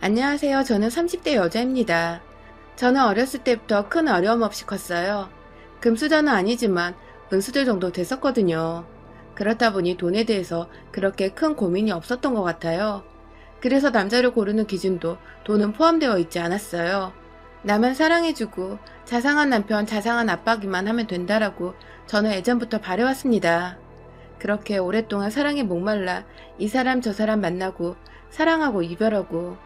안녕하세요. 저는 30대 여자입니다. 저는 어렸을 때부터 큰 어려움 없이 컸어요. 금수저는 아니지만 은수저 정도 됐었거든요. 그렇다 보니 돈에 대해서 그렇게 큰 고민이 없었던 것 같아요. 그래서 남자를 고르는 기준도 돈은 포함되어 있지 않았어요. 나만 사랑해주고 자상한 남편, 자상한 아빠기만 하면 된다라고 저는 예전부터 바래왔습니다. 그렇게 오랫동안 사랑에 목말라 이 사람 저 사람 만나고 사랑하고 이별하고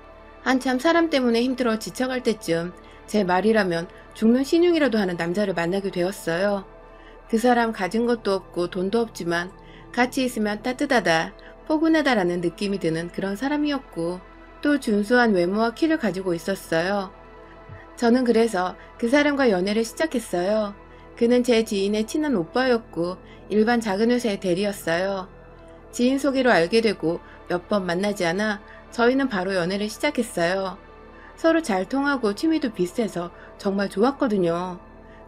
한참 사람 때문에 힘들어 지쳐갈 때쯤 제 말이라면 죽는 신용이라도 하는 남자를 만나게 되었어요. 그 사람 가진 것도 없고 돈도 없지만 같이 있으면 따뜻하다, 포근하다라는 느낌이 드는 그런 사람이었고 또 준수한 외모와 키를 가지고 있었어요. 저는 그래서 그 사람과 연애를 시작했어요. 그는 제 지인의 친한 오빠였고 일반 작은 회사의 대리였어요. 지인 소개로 알게 되고 몇 번 만나지 않아 저희는 바로 연애를 시작했어요. 서로 잘 통하고 취미도 비슷해서 정말 좋았거든요.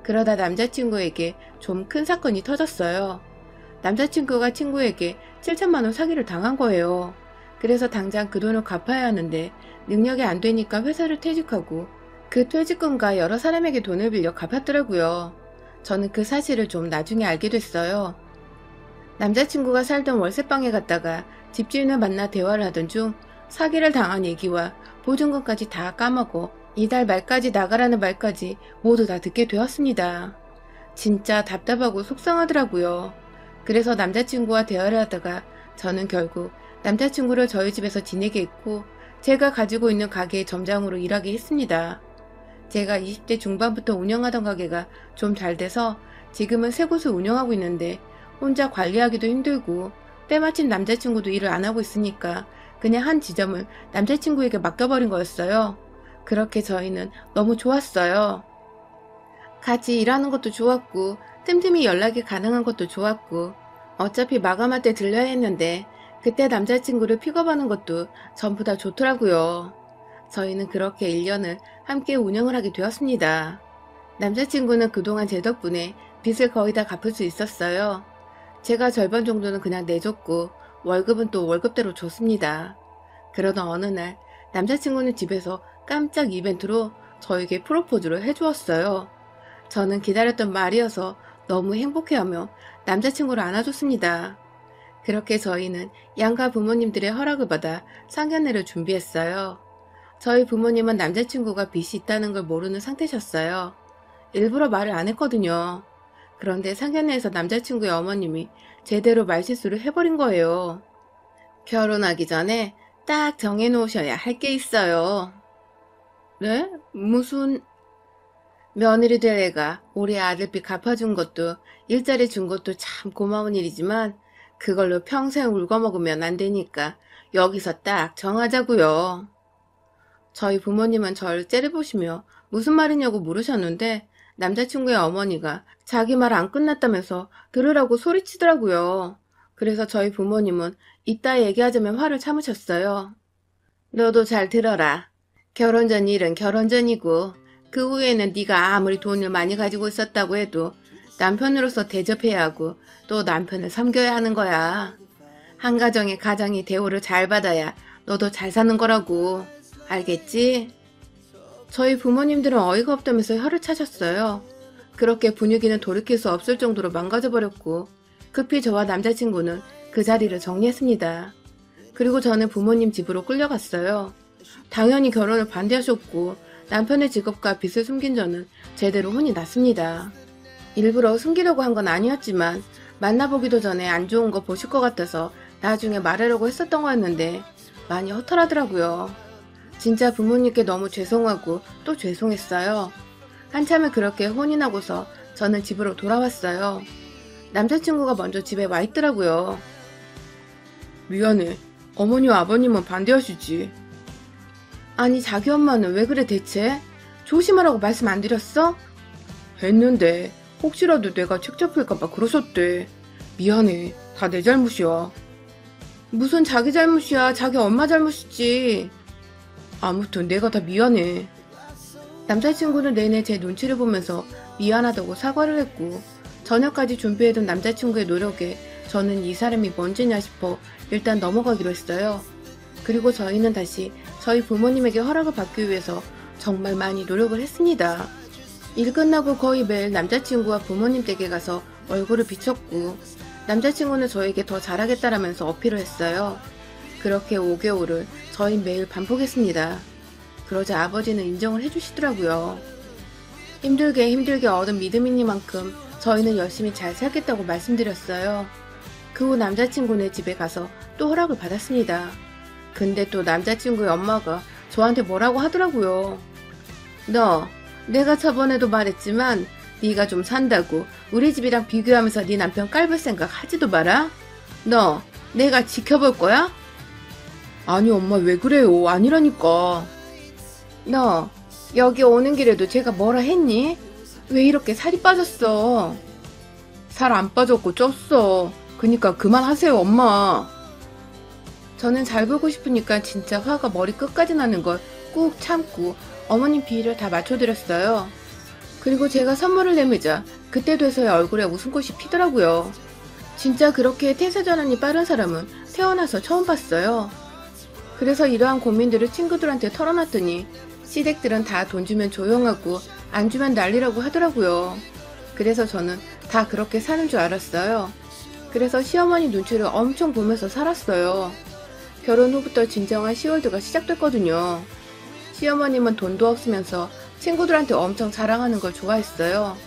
그러다 남자친구에게 좀 큰 사건이 터졌어요. 남자친구가 친구에게 7천만 원 사기를 당한 거예요. 그래서 당장 그 돈을 갚아야 하는데 능력이 안 되니까 회사를 퇴직하고 그 퇴직금과 여러 사람에게 돈을 빌려 갚았더라고요. 저는 그 사실을 좀 나중에 알게 됐어요. 남자친구가 살던 월세방에 갔다가 집주인을 만나 대화를 하던 중 사기를 당한 얘기와 보증금까지 다 까먹어 이달 말까지 나가라는 말까지 모두 다 듣게 되었습니다. 진짜 답답하고 속상하더라고요. 그래서 남자친구와 대화를 하다가 저는 결국 남자친구를 저희 집에서 지내게 했고 제가 가지고 있는 가게의 점장으로 일하게 했습니다. 제가 20대 중반부터 운영하던 가게가 좀 잘 돼서 지금은 세 곳을 운영하고 있는데 혼자 관리하기도 힘들고 때마침 남자친구도 일을 안 하고 있으니까 그냥 한 지점을 남자친구에게 맡겨버린 거였어요. 그렇게 저희는 너무 좋았어요. 같이 일하는 것도 좋았고 틈틈이 연락이 가능한 것도 좋았고 어차피 마감할 때 들려야 했는데 그때 남자친구를 픽업하는 것도 전부 다 좋더라고요. 저희는 그렇게 1년을 함께 운영을 하게 되었습니다. 남자친구는 그동안 제 덕분에 빚을 거의 다 갚을 수 있었어요. 제가 절반 정도는 그냥 내줬고 월급은 또 월급대로 줬습니다. 그러던 어느 날 남자친구는 집에서 깜짝 이벤트로 저에게 프로포즈를 해주었어요. 저는 기다렸던 말이어서 너무 행복해하며 남자친구를 안아줬습니다. 그렇게 저희는 양가 부모님들의 허락을 받아 상견례를 준비했어요. 저희 부모님은 남자친구가 빚이 있다는 걸 모르는 상태셨어요. 일부러 말을 안 했거든요. 그런데 상견례에서 남자친구의 어머님이 제대로 말실수를 해버린 거예요. 결혼하기 전에 딱 정해놓으셔야 할 게 있어요. 네? 무슨... 며느리 될 애가 우리 아들빚 갚아준 것도 일자리 준 것도 참 고마운 일이지만 그걸로 평생 울거먹으면 안 되니까 여기서 딱 정하자고요. 저희 부모님은 저를 째려보시며 무슨 말이냐고 물으셨는데 남자친구의 어머니가 자기 말 안 끝났다면서 들으라고 소리치더라고요. 그래서 저희 부모님은 이따 얘기하자면 화를 참으셨어요. 너도 잘 들어라. 결혼 전 일은 결혼 전이고 그 후에는 네가 아무리 돈을 많이 가지고 있었다고 해도 남편으로서 대접해야 하고 또 남편을 섬겨야 하는 거야. 한 가정의 가장이 대우를 잘 받아야 너도 잘 사는 거라고. 알겠지? 저희 부모님들은 어이가 없다면서 혀를 차셨어요. 그렇게 분위기는 돌이킬 수 없을 정도로 망가져버렸고 급히 저와 남자친구는 그 자리를 정리했습니다. 그리고 저는 부모님 집으로 끌려갔어요. 당연히 결혼을 반대하셨고 남편의 직업과 빚을 숨긴 저는 제대로 혼이 났습니다. 일부러 숨기려고 한 건 아니었지만 만나보기도 전에 안 좋은 거 보실 것 같아서 나중에 말하려고 했었던 거였는데 많이 허탈하더라고요. 진짜 부모님께 너무 죄송하고 또 죄송했어요. 한참을 그렇게 혼이 나고서 저는 집으로 돌아왔어요. 남자친구가 먼저 집에 와 있더라고요. 미안해. 어머니와 아버님은 반대하시지. 아니 자기 엄마는 왜 그래 대체? 조심하라고 말씀 안 드렸어? 했는데 혹시라도 내가 책 잡힐까봐 그러셨대. 미안해. 다 내 잘못이야. 무슨 자기 잘못이야. 자기 엄마 잘못이지. 아무튼 내가 다 미안해. 남자친구는 내내 제 눈치를 보면서 미안하다고 사과를 했고 저녁까지 준비해둔 남자친구의 노력에 저는 이 사람이 뭔지냐 싶어 일단 넘어가기로 했어요. 그리고 저희는 다시 저희 부모님에게 허락을 받기 위해서 정말 많이 노력을 했습니다. 일 끝나고 거의 매일 남자친구와 부모님 댁에 가서 얼굴을 비췄고 남자친구는 저에게 더 잘하겠다라면서 어필을 했어요. 그렇게 5개월을 저희 매일 반복했습니다. 그러자 아버지는 인정을 해주시더라고요. 힘들게 얻은 믿음이니만큼 저희는 열심히 잘 살겠다고 말씀드렸어요. 그 후 남자친구네 집에 가서 또 허락을 받았습니다. 근데 또 남자친구의 엄마가 저한테 뭐라고 하더라고요. 너, 내가 저번에도 말했지만 네가 좀 산다고 우리 집이랑 비교하면서 네 남편 깔볼 생각 하지도 마라. 너, 내가 지켜볼 거야? 아니 엄마 왜 그래요? 아니라니까. 너, 여기 오는 길에도 제가 뭐라 했니? 왜 이렇게 살이 빠졌어? 살 안 빠졌고 쪘어. 그니까 그만하세요 엄마. 저는 잘 보고 싶으니까 진짜 화가 머리 끝까지 나는 걸 꾹 참고 어머님 비위를 다 맞춰드렸어요. 그리고 제가 선물을 내밀자 그때 돼서야 얼굴에 웃음꽃이 피더라고요. 진짜 그렇게 태세 전환이 빠른 사람은 태어나서 처음 봤어요. 그래서 이러한 고민들을 친구들한테 털어놨더니 시댁들은 다 돈 주면 조용하고 안 주면 난리라고 하더라고요. 그래서 저는 다 그렇게 사는 줄 알았어요. 그래서 시어머니 눈치를 엄청 보면서 살았어요. 결혼 후부터 진정한 시월드가 시작됐거든요. 시어머님은 돈도 없으면서 친구들한테 엄청 자랑하는 걸 좋아했어요.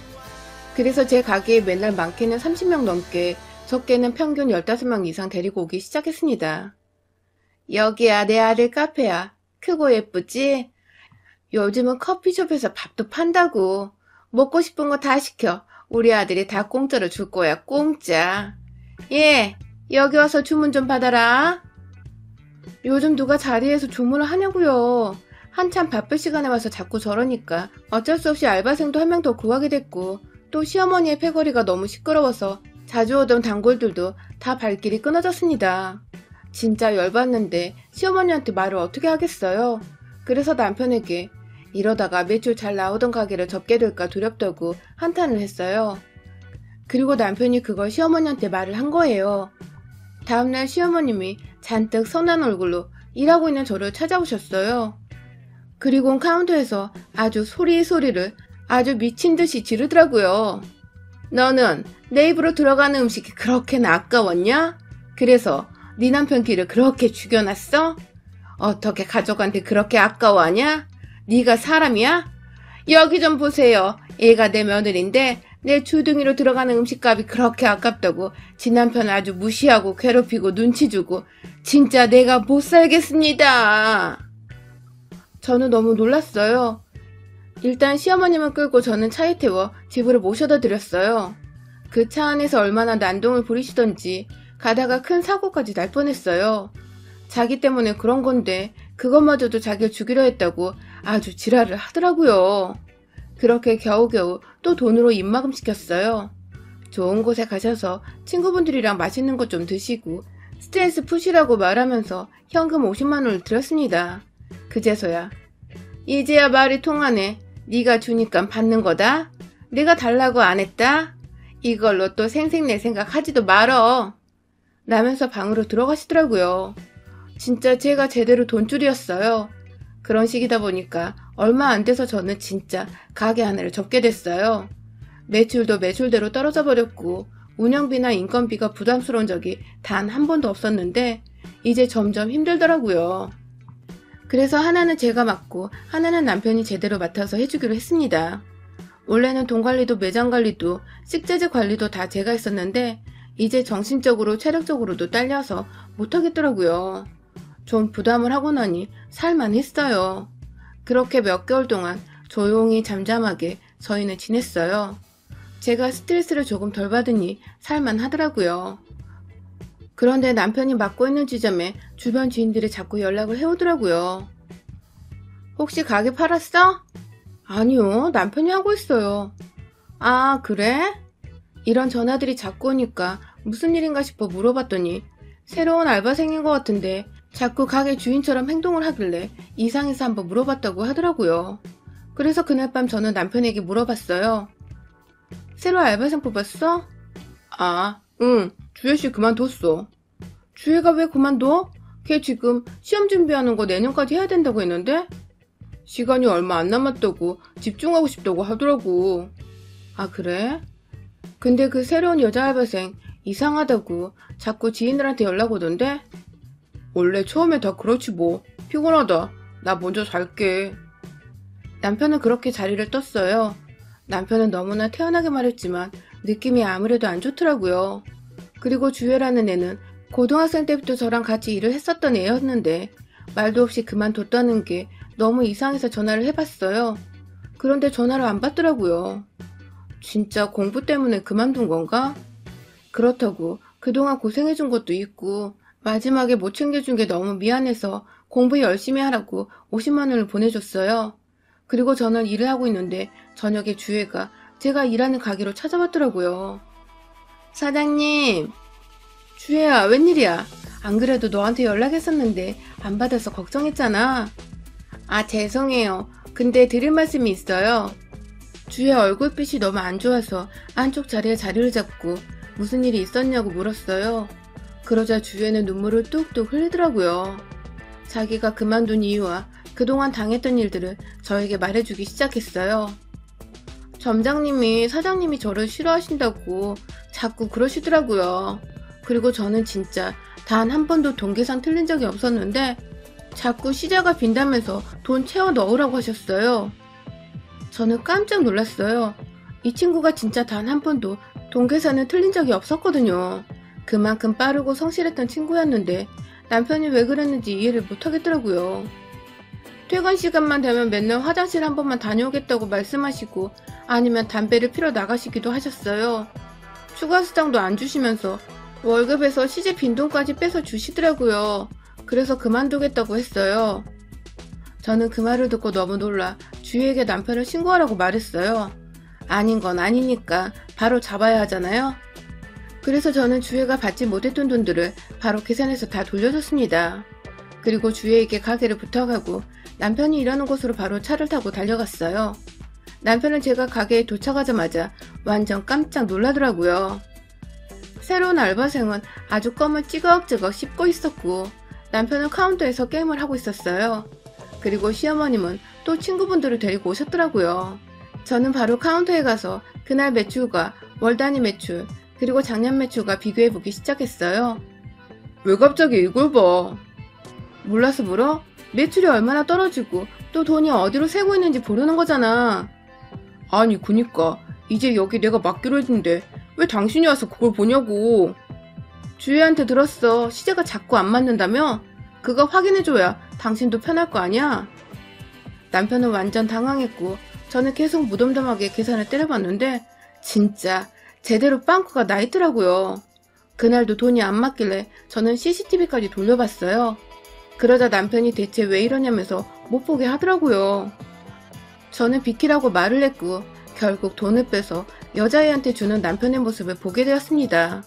그래서 제 가게에 맨날 많게는 30명 넘게 적게는 평균 15명 이상 데리고 오기 시작했습니다. 여기야 내 아들 카페야. 크고 예쁘지? 요즘은 커피숍에서 밥도 판다고. 먹고 싶은 거 다 시켜. 우리 아들이 다 공짜로 줄 거야. 공짜. 예, 여기 와서 주문 좀 받아라. 요즘 누가 자리에서 주문을 하냐고요. 한참 바쁠 시간에 와서 자꾸 저러니까 어쩔 수 없이 알바생도 한 명 더 구하게 됐고 또 시어머니의 패거리가 너무 시끄러워서 자주 오던 단골들도 다 발길이 끊어졌습니다. 진짜 열받는데 시어머니한테 말을 어떻게 하겠어요. 그래서 남편에게 이러다가 매출 잘 나오던 가게를 접게 될까 두렵다고 한탄을 했어요. 그리고 남편이 그걸 시어머니한테 말을 한 거예요. 다음날 시어머님이 잔뜩 선한 얼굴로 일하고 있는 저를 찾아오셨어요. 그리고 카운터에서 아주 소리를 아주 미친 듯이 지르더라고요. 너는 내 입으로 들어가는 음식이 그렇게나 아까웠냐? 그래서 네 남편 귀를 그렇게 죽여놨어? 어떻게 가족한테 그렇게 아까워하냐? 네가 사람이야? 여기 좀 보세요. 얘가 내 며느리인데 내 주둥이로 들어가는 음식값이 그렇게 아깝다고 지 남편을 아주 무시하고 괴롭히고 눈치 주고 진짜 내가 못 살겠습니다. 저는 너무 놀랐어요. 일단 시어머님을 끌고 저는 차에 태워 집으로 모셔다 드렸어요. 그 차 안에서 얼마나 난동을 부리시던지 가다가 큰 사고까지 날 뻔했어요. 자기 때문에 그런 건데 그것마저도 자기를 죽이려 했다고 아주 지랄을 하더라고요. 그렇게 겨우겨우 또 돈으로 입막음 시켰어요. 좋은 곳에 가셔서 친구분들이랑 맛있는 것 좀 드시고 스트레스 푸시라고 말하면서 현금 50만 원을 드렸습니다. 그제서야 이제야 말이 통하네. 네가 주니까 받는 거다. 내가 달라고 안 했다. 이걸로 또 생색내생각 하지도 말어. 라면서 방으로 들어가시더라고요. 진짜 제가 제대로 돈줄이었어요. 그런 식이다 보니까 얼마 안 돼서 저는 진짜 가게 하나를 접게 됐어요. 매출도 매출대로 떨어져 버렸고 운영비나 인건비가 부담스러운 적이 단 한 번도 없었는데 이제 점점 힘들더라고요. 그래서 하나는 제가 맡고 하나는 남편이 제대로 맡아서 해주기로 했습니다. 원래는 돈 관리도 매장 관리도 식재재 관리도 다 제가 했었는데 이제 정신적으로 체력적으로도 딸려서 못하겠더라고요. 좀 부담을 하고 나니 살만했어요. 그렇게 몇 개월 동안 조용히 잠잠하게 저희는 지냈어요. 제가 스트레스를 조금 덜 받으니 살만하더라고요. 그런데 남편이 맡고 있는 지점에 주변 지인들이 자꾸 연락을 해오더라고요. 혹시 가게 팔았어? 아니요, 남편이 하고 있어요. 아, 그래? 이런 전화들이 자꾸 오니까 무슨 일인가 싶어 물어봤더니 새로운 알바생인 것 같은데 자꾸 가게 주인처럼 행동을 하길래 이상해서 한번 물어봤다고 하더라고요. 그래서 그날 밤 저는 남편에게 물어봤어요. 새로 알바생 뽑았어? 아, 응, 주혜씨 그만뒀어. 주혜가 왜 그만둬? 걔 지금 시험 준비하는 거 내년까지 해야 된다고 했는데? 시간이 얼마 안 남았다고 집중하고 싶다고 하더라고. 아, 그래? 근데 그 새로운 여자 알바생 이상하다고 자꾸 지인들한테 연락 오던데? 원래 처음에 다 그렇지 뭐. 피곤하다. 나 먼저 잘게. 남편은 그렇게 자리를 떴어요. 남편은 너무나 태연하게 말했지만 느낌이 아무래도 안 좋더라고요. 그리고 주혜라는 애는 고등학생 때부터 저랑 같이 일을 했었던 애였는데 말도 없이 그만뒀다는 게 너무 이상해서 전화를 해봤어요. 그런데 전화를 안 받더라고요. 진짜 공부 때문에 그만둔 건가? 그렇다고 그동안 고생해준 것도 있고 마지막에 못 챙겨준 게 너무 미안해서 공부 열심히 하라고 50만 원을 보내줬어요. 그리고 저는 일을 하고 있는데 저녁에 주혜가 제가 일하는 가게로 찾아왔더라고요. 사장님, 주혜야, 웬일이야? 안 그래도 너한테 연락했었는데 안 받아서 걱정했잖아. 아, 죄송해요. 근데 드릴 말씀이 있어요. 주혜 얼굴빛이 너무 안 좋아서 안쪽 자리에 자리를 잡고 무슨 일이 있었냐고 물었어요. 그러자 주혜는 눈물을 뚝뚝 흘리더라고요. 자기가 그만둔 이유와 그동안 당했던 일들을 저에게 말해주기 시작했어요. 점장님이 사장님이 저를 싫어하신다고 자꾸 그러시더라고요. 그리고 저는 진짜 단 한 번도 돈 계산 틀린 적이 없었는데 자꾸 시자가 빈다면서 돈 채워 넣으라고 하셨어요. 저는 깜짝 놀랐어요. 이 친구가 진짜 단 한 번도 돈 계산을 틀린 적이 없었거든요. 그만큼 빠르고 성실했던 친구였는데 남편이 왜 그랬는지 이해를 못하겠더라고요. 퇴근 시간만 되면 맨날 화장실 한 번만 다녀오겠다고 말씀하시고 아니면 담배를 피러 나가시기도 하셨어요. 추가 수당도 안 주시면서 월급에서 시제 빈돈까지 빼서 주시더라고요. 그래서 그만두겠다고 했어요. 저는 그 말을 듣고 너무 놀라 주희에게 남편을 신고하라고 말했어요. 아닌 건 아니니까 바로 잡아야 하잖아요. 그래서 저는 주혜가 받지 못했던 돈들을 바로 계산해서 다 돌려줬습니다. 그리고 주혜에게 가게를 부탁하고 남편이 일하는 곳으로 바로 차를 타고 달려갔어요. 남편은 제가 가게에 도착하자마자 완전 깜짝 놀라더라고요. 새로운 알바생은 아주 껌을 찌걱찌걱 씹고 있었고 남편은 카운터에서 게임을 하고 있었어요. 그리고 시어머님은 또 친구분들을 데리고 오셨더라고요. 저는 바로 카운터에 가서 그날 매출과 월 단위 매출 그리고 작년 매출과 비교해보기 시작했어요. 왜 갑자기 이걸 봐? 몰라서 물어? 매출이 얼마나 떨어지고 또 돈이 어디로 새고 있는지 모르는 거잖아. 아니 그니까 이제 여기 내가 맡기로 했는데 왜 당신이 와서 그걸 보냐고. 주희한테 들었어. 시제가 자꾸 안 맞는다며? 그거 확인해줘야 당신도 편할 거 아니야? 남편은 완전 당황했고 저는 계속 무덤덤하게 계산을 때려봤는데 진짜 제대로 빵꾸가 나 있더라고요. 그날도 돈이 안 맞길래 저는 CCTV까지 돌려봤어요. 그러자 남편이 대체 왜 이러냐면서 못 보게 하더라고요. 저는 비키라고 말을 했고 결국 돈을 빼서 여자애한테 주는 남편의 모습을 보게 되었습니다.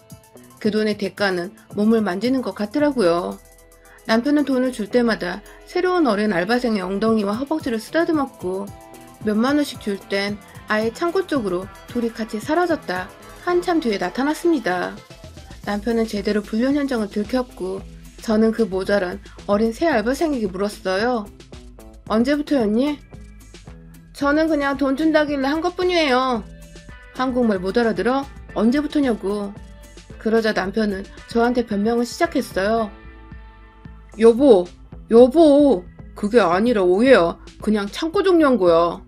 그 돈의 대가는 몸을 만지는 것 같더라고요. 남편은 돈을 줄 때마다 새로운 어린 알바생의 엉덩이와 허벅지를 쓰다듬었고 몇만 원씩 줄 땐 아예 창고 쪽으로 둘이 같이 사라졌다 한참 뒤에 나타났습니다. 남편은 제대로 불륜 현장을 들켰고 저는 그 모자란 어린 새 알바생에게 물었어요. 언제부터였니? 저는 그냥 돈 준다길래 한 것뿐이에요. 한국말 못 알아들어? 언제부터냐고. 그러자 남편은 저한테 변명을 시작했어요. 여보, 그게 아니라 오해야. 그냥 창고 정리한 거야.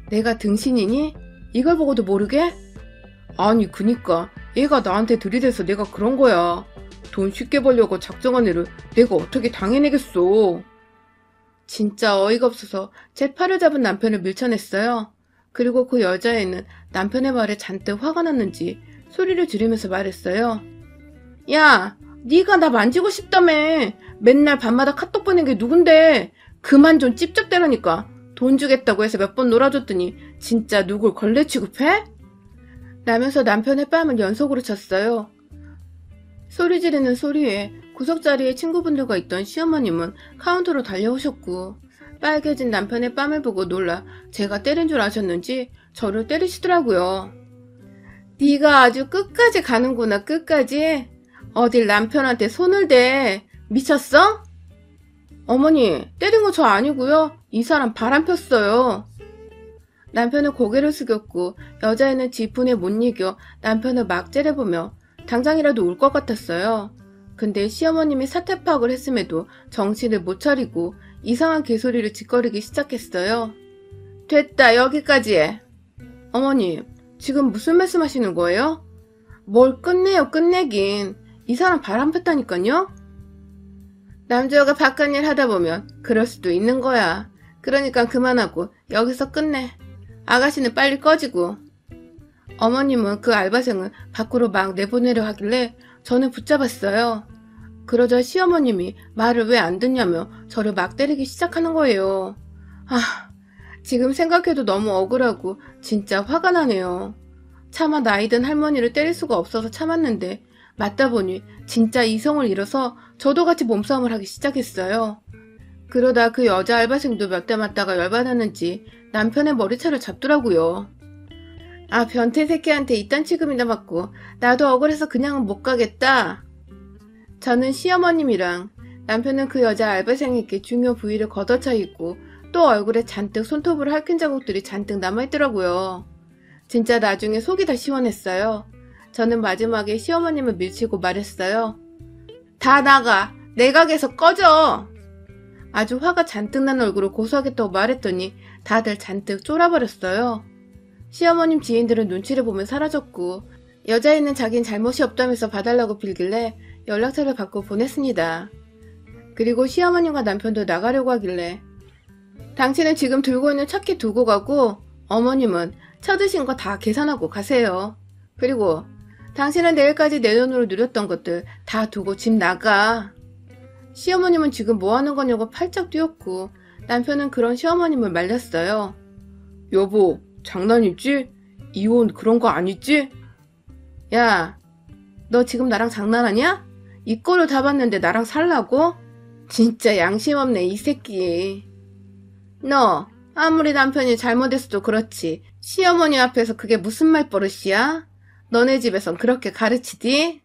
내가 등신이니? 이걸 보고도 모르게? 아니 그니까 얘가 나한테 들이대서 내가 그런 거야. 돈 쉽게 벌려고 작정한 애를 내가 어떻게 당해내겠어. 진짜 어이가 없어서 제 팔을 잡은 남편을 밀쳐냈어요. 그리고 그 여자애는 남편의 말에 잔뜩 화가 났는지 소리를 지르면서 말했어요. 야, 네가 나 만지고 싶다며. 맨날 밤마다 카톡 보낸 게 누군데. 그만 좀 찝쩍대라니까. 돈 주겠다고 해서 몇 번 놀아줬더니 진짜 누굴 걸레 취급해? 라면서 남편의 뺨을 연속으로 쳤어요. 소리 지르는 소리에 구석자리에 친구분들과 있던 시어머님은 카운터로 달려오셨고 빨개진 남편의 뺨을 보고 놀라 제가 때린 줄 아셨는지 저를 때리시더라고요. 네가 아주 끝까지 가는구나. 끝까지. 어딜 남편한테 손을 대. 미쳤어? 어머니, 때린 거 저 아니고요. 이 사람 바람 폈어요. 남편은 고개를 숙였고 여자애는 지분에 못 이겨 남편을 막 째려보며 당장이라도 울 것 같았어요. 근데 시어머님이 사태 파악을 했음에도 정신을 못 차리고 이상한 개소리를 짓거리기 시작했어요. 됐다, 여기까지 해. 어머님, 지금 무슨 말씀하시는 거예요? 뭘 끝내요, 끝내긴. 이 사람 바람 폈다니까요? 남자가 바깥일 하다 보면 그럴 수도 있는 거야. 그러니까 그만하고 여기서 끝내. 아가씨는 빨리 꺼지고. 어머님은 그 알바생을 밖으로 막 내보내려 하길래 저는 붙잡았어요. 그러자 시어머님이 말을 왜 안 듣냐며 저를 막 때리기 시작하는 거예요. 지금 생각해도 너무 억울하고 진짜 화가 나네요. 차마 나이든 할머니를 때릴 수가 없어서 참았는데 맞다 보니 진짜 이성을 잃어서 저도 같이 몸싸움을 하기 시작했어요. 그러다 그 여자 알바생도 몇 대 맞다가 열받았는지 남편의 머리채를 잡더라고요. 변태 새끼한테 이딴 취급이나 받고 나도 억울해서 그냥은 못 가겠다. 저는 시어머님이랑 남편은 그 여자 알바생에게 중요 부위를 걷어차 있고 또 얼굴에 잔뜩 손톱으로 핥힌 자국들이 잔뜩 남아있더라고요. 진짜 나중에 속이 다 시원했어요. 저는 마지막에 시어머님을 밀치고 말했어요. 다 나가. 내 가게에서 꺼져. 아주 화가 잔뜩 난 얼굴을 고소하겠다고 말했더니 다들 잔뜩 쫄아버렸어요. 시어머님 지인들은 눈치를 보며 사라졌고 여자애는 자긴 잘못이 없다면서 봐달라고 빌길래 연락처를 받고 보냈습니다. 그리고 시어머님과 남편도 나가려고 하길래 당신은 지금 들고 있는 차키 두고 가고 어머님은 쳐드신 거 다 계산하고 가세요. 그리고 당신은 내일까지 내 돈으로 누렸던 것들 다 두고 집 나가. 시어머님은 지금 뭐 하는 거냐고 팔짝 뛰었고 남편은 그런 시어머님을 말렸어요. 여보, 장난이지? 이혼 그런 거 아니지? 야, 너 지금 나랑 장난하냐? 이 꼴을 다 봤는데 나랑 살라고? 진짜 양심 없네, 이 새끼. 너 아무리 남편이 잘못했어도 그렇지 시어머니 앞에서 그게 무슨 말버릇이야? 너네 집에선 그렇게 가르치디?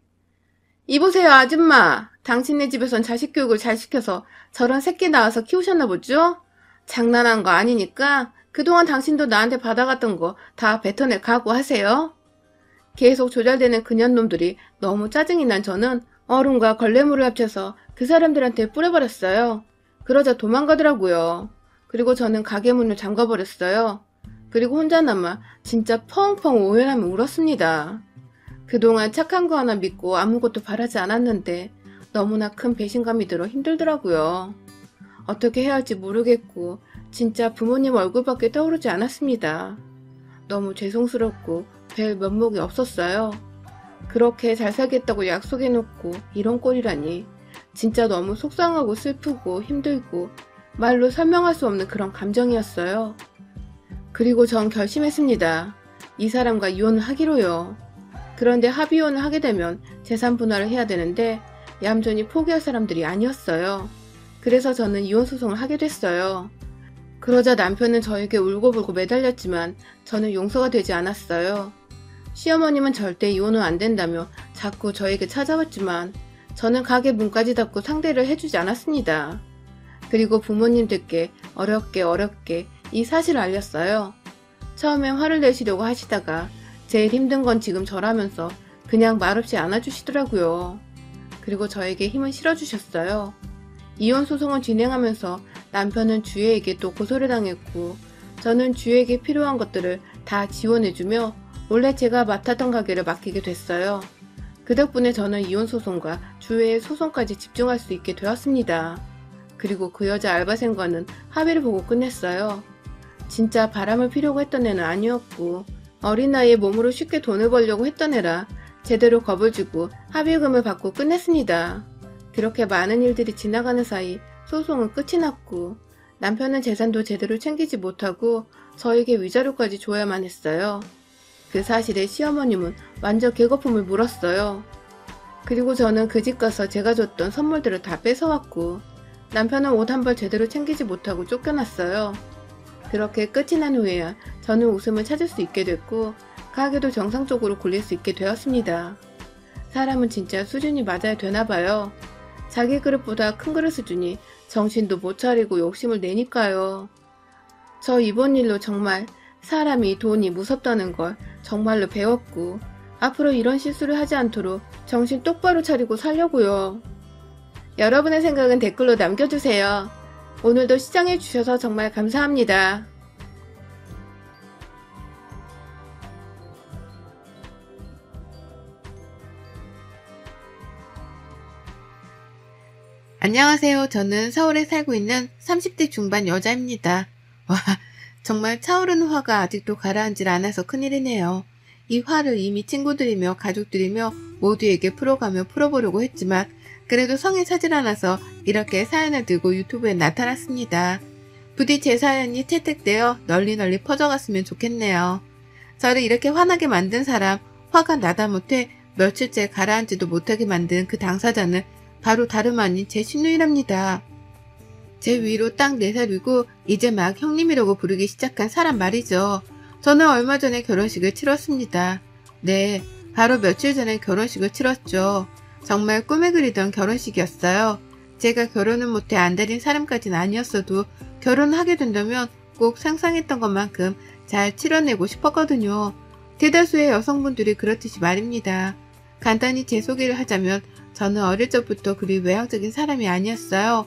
이보세요, 아줌마. 당신네 집에선 자식 교육을 잘 시켜서 저런 새끼 낳아서 키우셨나 보죠? 장난한 거 아니니까 그동안 당신도 나한테 받아갔던 거 다 뱉어낼 각오하세요. 계속 조잘되는 그년놈들이 너무 짜증이 난 저는 얼음과 걸레물을 합쳐서 그 사람들한테 뿌려버렸어요. 그러자 도망가더라고요. 그리고 저는 가게 문을 잠가버렸어요. 그리고 혼자 남아 진짜 펑펑 오열하며 울었습니다. 그동안 착한 거 하나 믿고 아무것도 바라지 않았는데 너무나 큰 배신감이 들어 힘들더라고요. 어떻게 해야 할지 모르겠고 진짜 부모님 얼굴밖에 떠오르지 않았습니다. 너무 죄송스럽고 별 면목이 없었어요. 그렇게 잘 살겠다고 약속해놓고 이런 꼴이라니 진짜 너무 속상하고 슬프고 힘들고 말로 설명할 수 없는 그런 감정이었어요. 그리고 전 결심했습니다. 이 사람과 이혼을 하기로요. 그런데 합의혼을 하게 되면 재산 분할을 해야 되는데 얌전히 포기할 사람들이 아니었어요. 그래서 저는 이혼 소송을 하게 됐어요. 그러자 남편은 저에게 울고불고 매달렸지만 저는 용서가 되지 않았어요. 시어머님은 절대 이혼은 안 된다며 자꾸 저에게 찾아왔지만 저는 가게 문까지 닫고 상대를 해주지 않았습니다. 그리고 부모님들께 어렵게 이 사실을 알렸어요. 처음엔 화를 내시려고 하시다가 제일 힘든 건 지금 저라면서 그냥 말없이 안아주시더라고요. 그리고 저에게 힘을 실어주셨어요. 이혼 소송을 진행하면서 남편은 주애에게 또 고소를 당했고 저는 주애에게 필요한 것들을 다 지원해주며 원래 제가 맡았던 가게를 맡기게 됐어요. 그 덕분에 저는 이혼 소송과 주애의 소송까지 집중할 수 있게 되었습니다. 그리고 그 여자 알바생과는 합의를 보고 끝냈어요. 진짜 바람을 피려고 했던 애는 아니었고 어린 나이에 몸으로 쉽게 돈을 벌려고 했던 애라 제대로 겁을 주고 합의금을 받고 끝냈습니다. 그렇게 많은 일들이 지나가는 사이 소송은 끝이 났고 남편은 재산도 제대로 챙기지 못하고 저에게 위자료까지 줘야만 했어요. 그 사실에 시어머님은 완전 개거품을 물었어요. 그리고 저는 그 집 가서 제가 줬던 선물들을 다 뺏어왔고 남편은 옷 한 벌 제대로 챙기지 못하고 쫓겨났어요. 그렇게 끝이 난 후에야 저는 웃음을 찾을 수 있게 됐고 가게도 정상적으로 굴릴 수 있게 되었습니다. 사람은 진짜 수준이 맞아야 되나봐요. 자기 그릇보다 큰 그릇을 주니 정신도 못 차리고 욕심을 내니까요. 저 이번 일로 정말 사람이 돈이 무섭다는 걸 정말로 배웠고 앞으로 이런 실수를 하지 않도록 정신 똑바로 차리고 살려고요. 여러분의 생각은 댓글로 남겨주세요. 오늘도 시청해주셔서 정말 감사합니다. 안녕하세요. 저는 서울에 살고 있는 30대 중반 여자입니다. 와, 정말 차오르는 화가 아직도 가라앉질 않아서 큰일이네요. 이 화를 이미 친구들이며 가족들이며 모두에게 풀어가며 풀어보려고 했지만 그래도 성에 차질 않아서 이렇게 사연을 들고 유튜브에 나타났습니다. 부디 제 사연이 채택되어 널리 퍼져갔으면 좋겠네요. 저를 이렇게 화나게 만든 사람, 화가 나다 못해 며칠째 가라앉지도 못하게 만든 그 당사자는 바로 다름 아닌 제 신우이랍니다. 제 위로 딱 4살이고 이제 막 형님이라고 부르기 시작한 사람 말이죠. 저는 얼마 전에 결혼식을 치렀습니다. 네, 바로 며칠 전에 결혼식을 치렀죠. 정말 꿈에 그리던 결혼식이었어요. 제가 결혼은 못해 안달인 사람까지는 아니었어도 결혼하게 된다면 꼭 상상했던 것만큼 잘 치러내고 싶었거든요. 대다수의 여성분들이 그렇듯이 말입니다. 간단히 제 소개를 하자면 저는 어릴 적부터 그리 외향적인 사람이 아니었어요.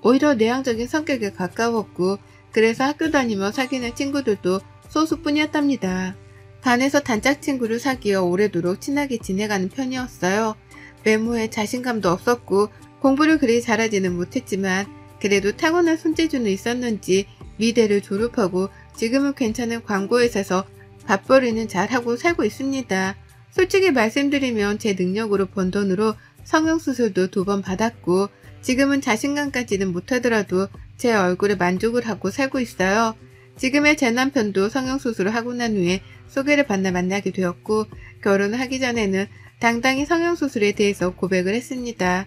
오히려 내향적인 성격에 가까웠고 그래서 학교 다니며 사귀는 친구들도 소수뿐이었답니다. 반에서 단짝 친구를 사귀어 오래도록 친하게 지내가는 편이었어요. 외모에 자신감도 없었고 공부를 그리 잘하지는 못했지만 그래도 타고난 손재주는 있었는지 미대를 졸업하고 지금은 괜찮은 광고회사에서 밥벌이는 잘하고 살고 있습니다. 솔직히 말씀드리면 제 능력으로 번 돈으로 성형수술도 2번 받았고 지금은 자신감까지는 못하더라도 제 얼굴에 만족을 하고 살고 있어요. 지금의 제 남편도 성형수술을 하고 난 후에 소개를 받나 만나게 되었고 결혼을 하기 전에는 당당히 성형수술에 대해서 고백을 했습니다.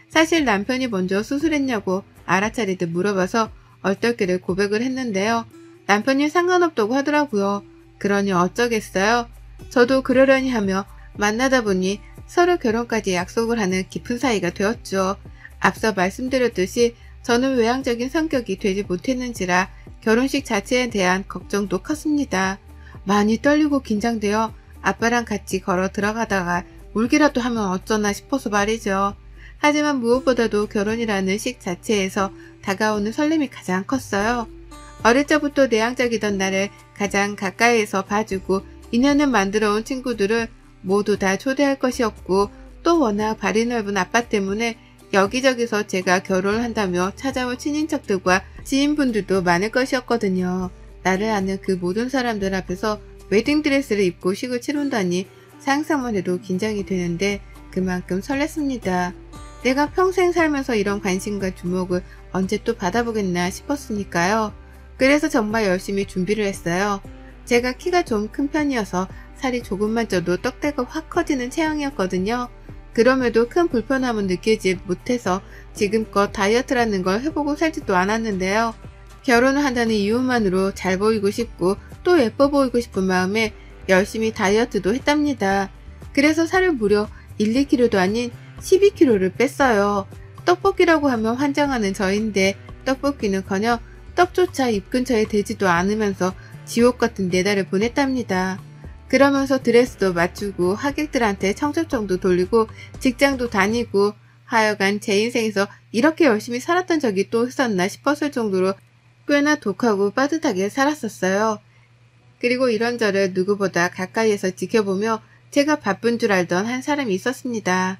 사실 남편이 먼저 수술했냐고 알아차리듯 물어봐서 얼떨결에 고백을 했는데요. 남편이 상관없다고 하더라고요. 그러니 어쩌겠어요. 저도 그러려니 하며 만나다 보니 서로 결혼까지 약속을 하는 깊은 사이가 되었죠. 앞서 말씀드렸듯이 저는 외향적인 성격이 되지 못했는지라 결혼식 자체에 대한 걱정도 컸습니다. 많이 떨리고 긴장되어 아빠랑 같이 걸어 들어가다가 울기라도 하면 어쩌나 싶어서 말이죠. 하지만 무엇보다도 결혼이라는 식 자체에서 다가오는 설렘이 가장 컸어요. 어릴 적부터 내향적이던 나를 가장 가까이에서 봐주고 인연을 만들어온 친구들을 모두 다 초대할 것이었고 또 워낙 발이 넓은 아빠 때문에 여기저기서 제가 결혼을 한다며 찾아올 친인척들과 지인분들도 많을 것이었거든요. 나를 아는 그 모든 사람들 앞에서 웨딩드레스를 입고 식을 치른다니 상상만 해도 긴장이 되는데 그만큼 설렜습니다. 내가 평생 살면서 이런 관심과 주목을 언제 또 받아보겠나 싶었으니까요. 그래서 정말 열심히 준비를 했어요. 제가 키가 좀 큰 편이어서 살이 조금만 쪄도 떡대가 확 커지는 체형이었거든요. 그럼에도 큰 불편함은 느끼지 못해서 지금껏 다이어트라는 걸 해보고 살지도 않았는데요. 결혼을 한다는 이유만으로 잘 보이고 싶고 또 예뻐 보이고 싶은 마음에 열심히 다이어트도 했답니다. 그래서 살을 무려 1, 2kg도 아닌 12kg를 뺐어요. 떡볶이라고 하면 환장하는 저인데 떡볶이는커녕 떡조차 입 근처에 대지도 않으면서 지옥 같은 4달을 보냈답니다. 그러면서 드레스도 맞추고 하객들한테 청첩장도 돌리고 직장도 다니고 하여간 제 인생에서 이렇게 열심히 살았던 적이 또 있었나 싶었을 정도로 꽤나 독하고 빠듯하게 살았었어요. 그리고 이런저런 누구보다 가까이에서 지켜보며 제가 바쁜 줄 알던 한 사람이 있었습니다.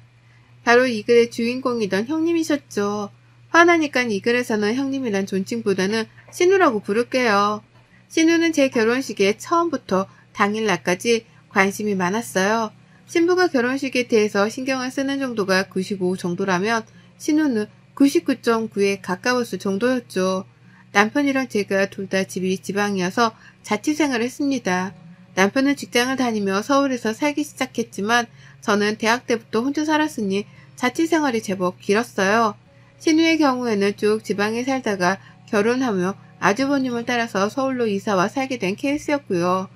바로 이 글의 주인공이던 형님이셨죠. 화나니까 이 글에서는 형님이란 존칭보다는 신우라고 부를게요. 신우는 제 결혼식에 처음부터 당일날까지 관심이 많았어요. 신부가 결혼식에 대해서 신경을 쓰는 정도가 95 정도라면 신우는 99.9에 가까웠을 정도였죠. 남편이랑 제가 둘 다 집이 지방이어서 자취생활을 했습니다. 남편은 직장을 다니며 서울에서 살기 시작했지만 저는 대학 때부터 혼자 살았으니 자취생활이 제법 길었어요. 신우의 경우에는 쭉 지방에 살다가 결혼하며 아주버님을 따라서 서울로 이사와 살게 된 케이스였고요.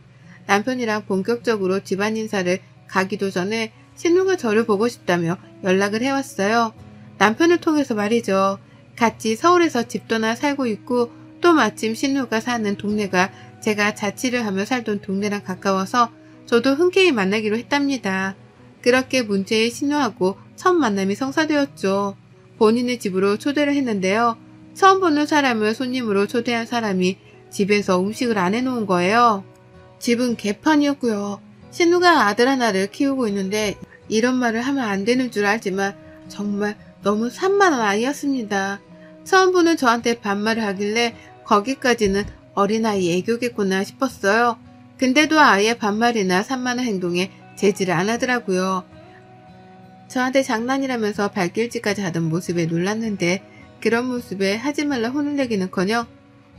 남편이랑 본격적으로 집안 인사를 가기도 전에 신우가 저를 보고 싶다며 연락을 해왔어요. 남편을 통해서 말이죠. 같이 서울에서 집 떠나 살고 있고 또 마침 신우가 사는 동네가 제가 자취를 하며 살던 동네랑 가까워서 저도 흔쾌히 만나기로 했답니다. 그렇게 문제의 신우하고 첫 만남이 성사되었죠. 본인의 집으로 초대를 했는데요. 처음 보는 사람을 손님으로 초대한 사람이 집에서 음식을 안 해놓은 거예요. 집은 개판이었고요. 신우가 아들 하나를 키우고 있는데 이런 말을 하면 안 되는 줄 알지만 정말 너무 산만한 아이였습니다. 처음 보는 저한테 반말을 하길래 거기까지는 어린아이 애교겠구나 싶었어요. 근데도 아이의 반말이나 산만한 행동에 제지를 안 하더라고요. 저한테 장난이라면서 발길질까지 하던 모습에 놀랐는데 그런 모습에 하지 말라 혼을 내기는커녕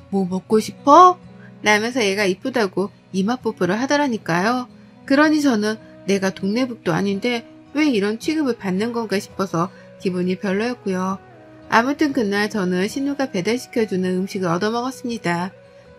뭐 먹고 싶어? 라면서 얘가 이쁘다고 이마 뽀뽀를 하더라니까요. 그러니 저는 내가 동네북도 아닌데 왜 이런 취급을 받는 건가 싶어서 기분이 별로였고요. 아무튼 그날 저는 신우가 배달시켜주는 음식을 얻어먹었습니다.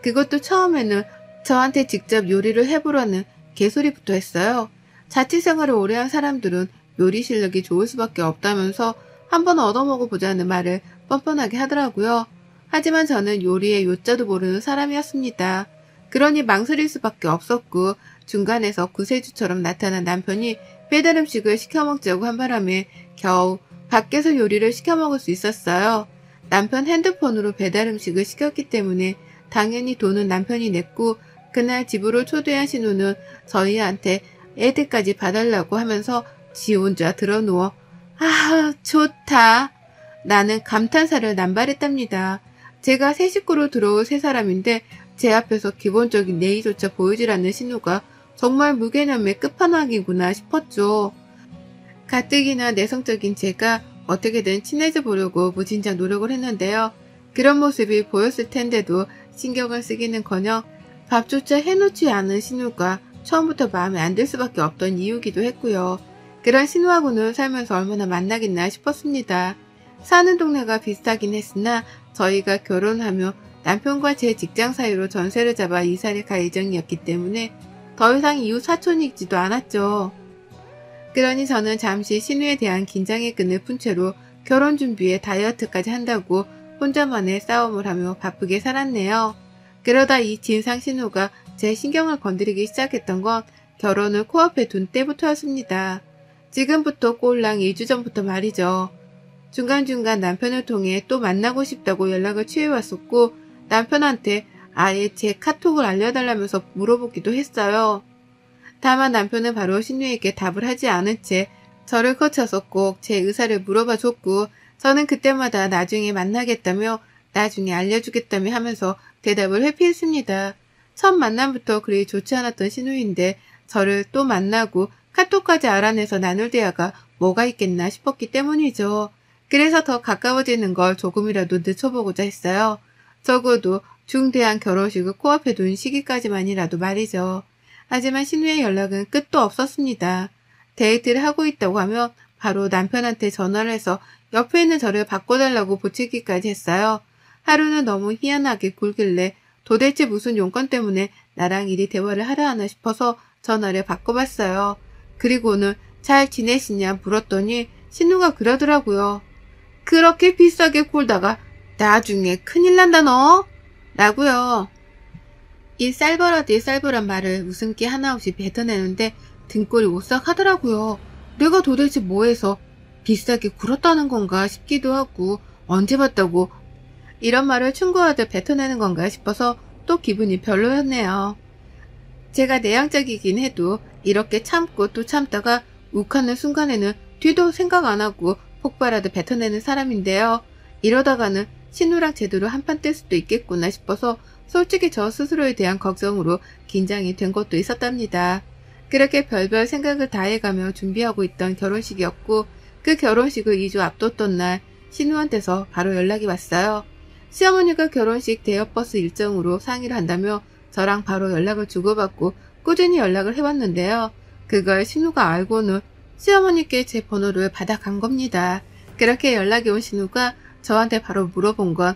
그것도 처음에는 저한테 직접 요리를 해보라는 개소리부터 했어요. 자취생활을 오래 한 사람들은 요리 실력이 좋을 수밖에 없다면서 한번 얻어먹어보자는 말을 뻔뻔하게 하더라고요. 하지만 저는 요리의 요자도 모르는 사람이었습니다. 그러니 망설일 수밖에 없었고 중간에서 구세주처럼 나타난 남편이 배달 음식을 시켜먹자고 한 바람에 겨우 밖에서 요리를 시켜먹을 수 있었어요. 남편 핸드폰으로 배달 음식을 시켰기 때문에 당연히 돈은 남편이 냈고 그날 집으로 초대한 신우는 저희한테 애들까지 봐달라고 하면서 지 혼자 드러누워 아 좋다 나는 감탄사를 남발했답니다. 제가 새 식구로 들어올 세 사람인데 제 앞에서 기본적인 예의조차 보이질 않는 신우가 정말 무개념의 끝판왕이구나 싶었죠. 가뜩이나 내성적인 제가 어떻게든 친해져 보려고 무진장 노력을 했는데요. 그런 모습이 보였을 텐데도 신경을 쓰기는커녕 밥조차 해놓지 않은 신우가 처음부터 마음에 안 들 수밖에 없던 이유기도 했고요. 그런 신우하고는 살면서 얼마나 만나겠나 싶었습니다. 사는 동네가 비슷하긴 했으나 저희가 결혼하며 남편과 제 직장 사이로 전세를 잡아 이사를 갈 예정이었기 때문에 더 이상 이웃 사촌이지도 않았죠. 그러니 저는 잠시 신우에 대한 긴장의 끈을 푼 채로 결혼 준비에 다이어트까지 한다고 혼자만의 싸움을 하며 바쁘게 살았네요. 그러다 이 진상 신우가 제 신경을 건드리기 시작했던 건 결혼을 코앞에 둔 때부터였습니다. 지금부터 꼴랑 2주 전부터 말이죠. 중간중간 남편을 통해 또 만나고 싶다고 연락을 취해왔었고 남편한테 아예 제 카톡을 알려달라면서 물어보기도 했어요. 다만 남편은 바로 신우에게 답을 하지 않은 채 저를 거쳐서 꼭 제 의사를 물어봐줬고 저는 그때마다 나중에 만나겠다며 나중에 알려주겠다며 하면서 대답을 회피했습니다. 첫 만남부터 그리 좋지 않았던 신우인데 저를 또 만나고 카톡까지 알아내서 나눌 대화가 뭐가 있겠나 싶었기 때문이죠. 그래서 더 가까워지는 걸 조금이라도 늦춰보고자 했어요. 적어도 중대한 결혼식을 코앞에 둔 시기까지만이라도 말이죠. 하지만 신우의 연락은 끝도 없었습니다. 데이트를 하고 있다고 하면 바로 남편한테 전화를 해서 옆에 있는 저를 바꿔달라고 보채기까지 했어요. 하루는 너무 희한하게 굴길래 도대체 무슨 용건 때문에 나랑 이리 대화를 하려 하나 싶어서 전화를 바꿔봤어요. 그리고는 잘 지내시냐 물었더니 신우가 그러더라고요. 그렇게 비싸게 굴다가 나중에 큰일 난다 너 라고요. 이 쌀벌어디 쌀벌한 말을 웃음기 하나 없이 뱉어내는데 등골이 오싹하더라고요. 내가 도대체 뭐해서 비싸게 굴었다는 건가 싶기도 하고 언제 봤다고 이런 말을 충고하듯 뱉어내는 건가 싶어서 또 기분이 별로였네요. 제가 내향적이긴 해도 이렇게 참고 또 참다가 욱하는 순간에는 뒤도 생각 안 하고 폭발하듯 뱉어내는 사람인데요. 이러다가는 신우랑 제대로 한판 뜰 수도 있겠구나 싶어서 솔직히 저 스스로에 대한 걱정으로 긴장이 된 것도 있었답니다. 그렇게 별별 생각을 다 해가며 준비하고 있던 결혼식이었고 그 결혼식을 2주 앞뒀던 날 신우한테서 바로 연락이 왔어요. 시어머니가 결혼식 대여버스 일정으로 상의를 한다며 저랑 바로 연락을 주고받고 꾸준히 연락을 해왔는데요. 그걸 신우가 알고는 시어머니께 제 번호를 받아간 겁니다. 그렇게 연락이 온 신우가 저한테 바로 물어본 건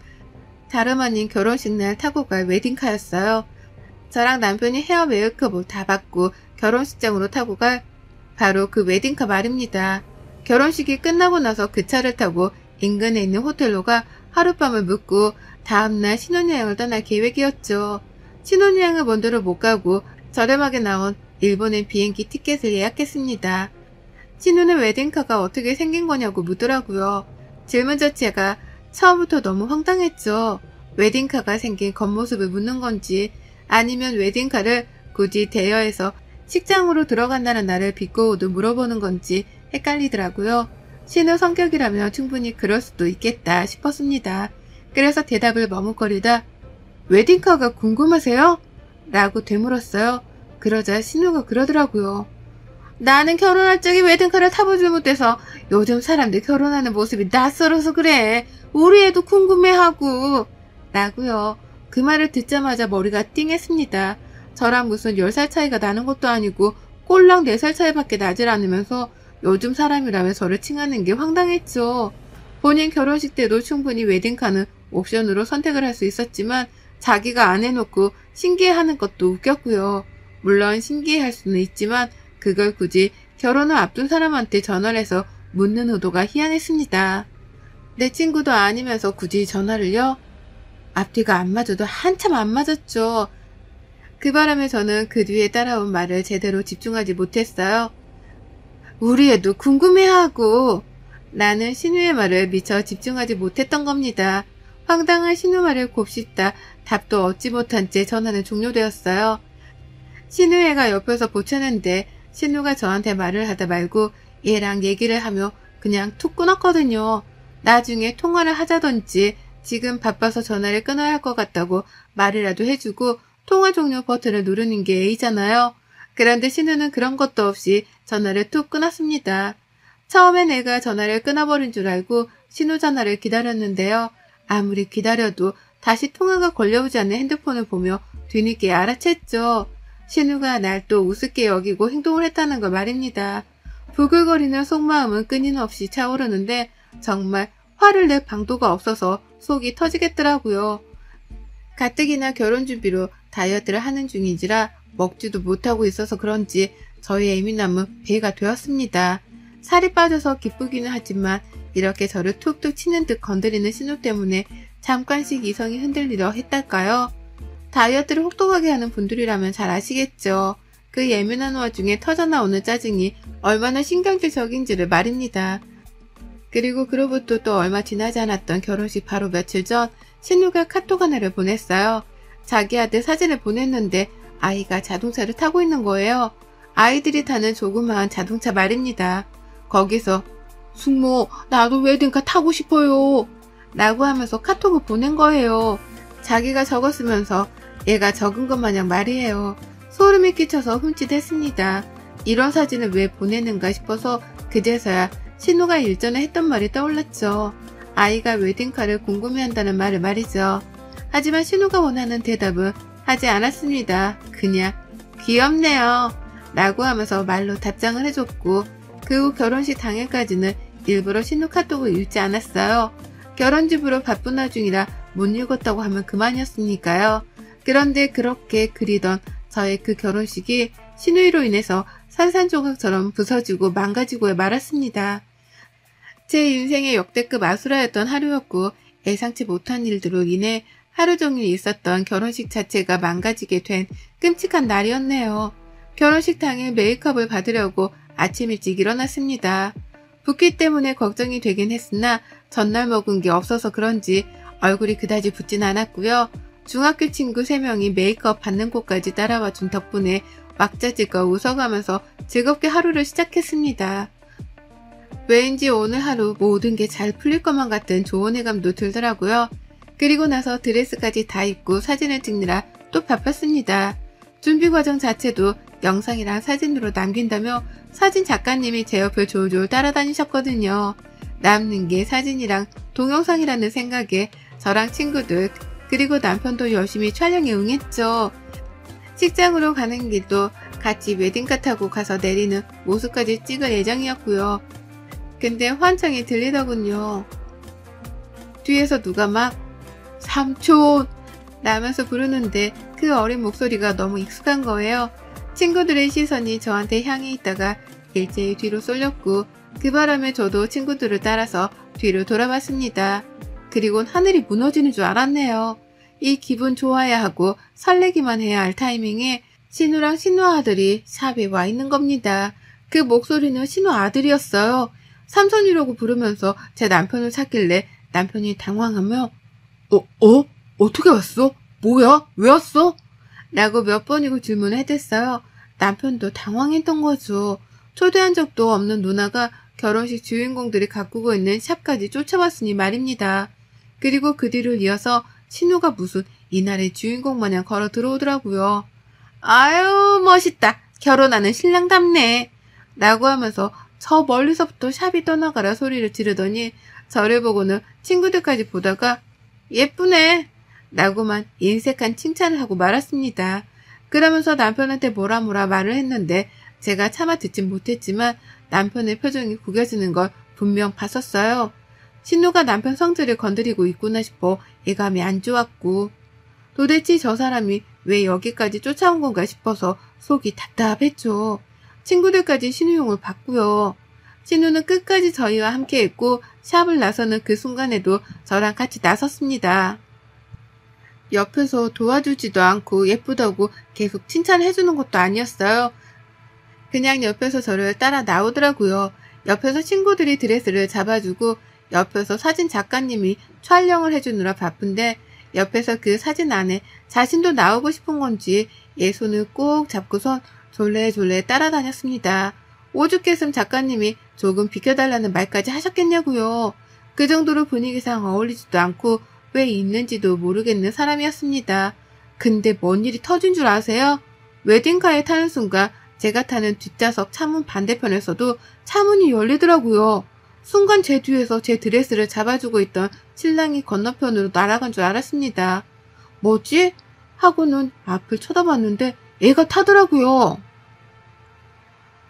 다름 아닌 결혼식 날 타고 갈 웨딩카였어요. 저랑 남편이 헤어 메이크업을 다 받고 결혼식장으로 타고 갈 바로 그 웨딩카 말입니다. 결혼식이 끝나고 나서 그 차를 타고 인근에 있는 호텔로 가 하룻밤을 묵고 다음날 신혼여행을 떠날 계획이었죠. 신혼여행을 먼저로 못 가고 저렴하게 나온 일본행 비행기 티켓을 예약했습니다. 신우는 웨딩카가 어떻게 생긴 거냐고 묻더라고요. 질문 자체가 처음부터 너무 황당했죠. 웨딩카가 생긴 겉모습을 묻는 건지 아니면 웨딩카를 굳이 대여해서 식장으로 들어간다는 나를 비꼬고도 물어보는 건지 헷갈리더라고요. 신우 성격이라면 충분히 그럴 수도 있겠다 싶었습니다. 그래서 대답을 머뭇거리다 웨딩카가 궁금하세요? 라고 되물었어요. 그러자 신우가 그러더라고요. 나는 결혼할 적에 웨딩카를 타보지 못해서 요즘 사람들 결혼하는 모습이 낯설어서 그래. 우리 애도 궁금해하고. 라고요. 그 말을 듣자마자 머리가 띵했습니다. 저랑 무슨 10살 차이가 나는 것도 아니고 꼴랑 4살 차이밖에 나질 않으면서 요즘 사람이라면 저를 칭하는 게 황당했죠. 본인 결혼식 때도 충분히 웨딩카는 옵션으로 선택을 할 수 있었지만 자기가 안 해놓고 신기해하는 것도 웃겼고요. 물론 신기해할 수는 있지만 그걸 굳이 결혼을 앞둔 사람한테 전화를 해서 묻는 의도가 희한했습니다. 내 친구도 아니면서 굳이 전화를요? 앞뒤가 안 맞아도 한참 안 맞았죠. 그 바람에 저는 그 뒤에 따라온 말을 제대로 집중하지 못했어요. 우리 애도 궁금해하고. 나는 신우의 말을 미처 집중하지 못했던 겁니다. 황당한 신우 말을 곱씹다 답도 얻지 못한 채 전화는 종료되었어요. 신우애가 옆에서 보채는데 신우가 저한테 말을 하다 말고 얘랑 얘기를 하며 그냥 툭 끊었거든요. 나중에 통화를 하자던지 지금 바빠서 전화를 끊어야 할 것 같다고 말이라도 해주고 통화 종료 버튼을 누르는 게 A잖아요. 그런데 신우는 그런 것도 없이 전화를 툭 끊었습니다. 처음엔 내가 전화를 끊어버린 줄 알고 신우 전화를 기다렸는데요. 아무리 기다려도 다시 통화가 걸려오지 않는 핸드폰을 보며 뒤늦게 알아챘죠. 신우가 날 또 우습게 여기고 행동을 했다는 걸 말입니다. 부글거리는 속마음은 끊임없이 차오르는데 정말 화를 낼 방도가 없어서 속이 터지겠더라고요. 가뜩이나 결혼 준비로 다이어트를 하는 중인지라 먹지도 못하고 있어서 그런지 저희 예민함은 배가 되었습니다. 살이 빠져서 기쁘기는 하지만 이렇게 저를 툭툭 치는 듯 건드리는 신우 때문에 잠깐씩 이성이 흔들리려 했달까요? 다이어트를 혹독하게 하는 분들이라면 잘 아시겠죠. 그 예민한 와중에 터져나오는 짜증이 얼마나 신경질적인지를 말입니다. 그리고 그로부터 또 얼마 지나지 않았던 결혼식 바로 며칠 전 신우가 카톡 하나를 보냈어요. 자기 아들 사진을 보냈는데 아이가 자동차를 타고 있는 거예요. 아이들이 타는 조그마한 자동차 말입니다. 거기서 숙모 나도 웨딩카 타고 싶어요 라고 하면서 카톡을 보낸 거예요. 자기가 적었으면서 얘가 적은 것 마냥 말이에요. 소름이 끼쳐서 흠칫했습니다. 이런 사진을 왜 보내는가 싶어서 그제서야 신우가 일전에 했던 말이 떠올랐죠. 아이가 웨딩카를 궁금해한다는 말을 말이죠. 하지만 신우가 원하는 대답은 하지 않았습니다. 그냥 귀엽네요 라고 하면서 말로 답장을 해줬고 그 후 결혼식 당일까지는 일부러 신우 카톡을 읽지 않았어요. 결혼집으로 바쁜 와중이라 못 읽었다고 하면 그만이었으니까요. 그런데 그렇게 그리던 저의 그 결혼식이 신우이로 인해서 산산조각처럼 부서지고 망가지고 말았습니다. 제 인생의 역대급 아수라였던 하루였고 예상치 못한 일들로 인해 하루 종일 있었던 결혼식 자체가 망가지게 된 끔찍한 날이었네요. 결혼식 당일 메이크업을 받으려고 아침 일찍 일어났습니다. 붓기 때문에 걱정이 되긴 했으나 전날 먹은 게 없어서 그런지 얼굴이 그다지 붓진 않았고요. 중학교 친구 3명이 메이크업 받는 곳까지 따라와 준 덕분에 왁자지껄 웃어가면서 즐겁게 하루를 시작했습니다. 왠지 오늘 하루 모든 게 잘 풀릴 것만 같은 조언의감도 들더라고요. 그리고 나서 드레스까지 다 입고 사진을 찍느라 또 바빴습니다. 준비 과정 자체도 영상이랑 사진으로 남긴다며 사진 작가님이 제 옆을 졸졸 따라다니셨거든요. 남는 게 사진이랑 동영상이라는 생각에 저랑 친구들 그리고 남편도 열심히 촬영에 응했죠. 식장으로 가는 길도 같이 웨딩카 타고 가서 내리는 모습까지 찍을 예정이었고요. 근데 환청이 들리더군요. 뒤에서 누가 막 삼촌 라면서 부르는데 그 어린 목소리가 너무 익숙한 거예요. 친구들의 시선이 저한테 향해 있다가 일제히 뒤로 쏠렸고 그 바람에 저도 친구들을 따라서 뒤로 돌아봤습니다. 그리곤 하늘이 무너지는 줄 알았네요. 이 기분 좋아야 하고 설레기만 해야 할 타이밍에 신우랑 신우 아들이 샵에 와 있는 겁니다. 그 목소리는 신우 아들이었어요. 삼촌이라고 부르면서 제 남편을 찾길래 남편이 당황하며 어떻게 왔어? 뭐야? 왜 왔어? 라고 몇 번이고 질문을 해댔어요. 남편도 당황했던 거죠. 초대한 적도 없는 누나가 결혼식 주인공들이 가꾸고 있는 샵까지 쫓아왔으니 말입니다. 그리고 그 뒤를 이어서 신우가 무슨 이날의 주인공 마냥 걸어 들어오더라고요. 아유 멋있다. 결혼하는 신랑답네. 라고 하면서 저 멀리서부터 샵이 떠나가라 소리를 지르더니 저를 보고는 친구들까지 보다가 예쁘네. 라고만 인색한 칭찬을 하고 말았습니다. 그러면서 남편한테 뭐라 말을 했는데 제가 차마 듣진 못했지만 남편의 표정이 구겨지는 걸 분명 봤었어요. 신우가 남편 성질을 건드리고 있구나 싶어 예감이 안 좋았고 도대체 저 사람이 왜 여기까지 쫓아온 건가 싶어서 속이 답답했죠. 친구들까지 신우용을 봤고요. 신우는 끝까지 저희와 함께 했고 샵을 나서는 그 순간에도 저랑 같이 나섰습니다. 옆에서 도와주지도 않고 예쁘다고 계속 칭찬해주는 것도 아니었어요. 그냥 옆에서 저를 따라 나오더라고요. 옆에서 친구들이 드레스를 잡아주고 옆에서 사진 작가님이 촬영을 해주느라 바쁜데 옆에서 그 사진 안에 자신도 나오고 싶은 건지 얘 손을 꼭 잡고선 졸래졸래 따라다녔습니다. 오죽했음 작가님이 조금 비켜달라는 말까지 하셨겠냐고요. 그 정도로 분위기상 어울리지도 않고 왜 있는지도 모르겠는 사람이었습니다. 근데 뭔 일이 터진 줄 아세요? 웨딩카에 타는 순간 제가 타는 뒷좌석 차문 반대편에서도 차문이 열리더라고요. 순간 제 뒤에서 제 드레스를 잡아주고 있던 신랑이 건너편으로 날아간 줄 알았습니다. 뭐지? 하고는 앞을 쳐다봤는데 애가 타더라고요.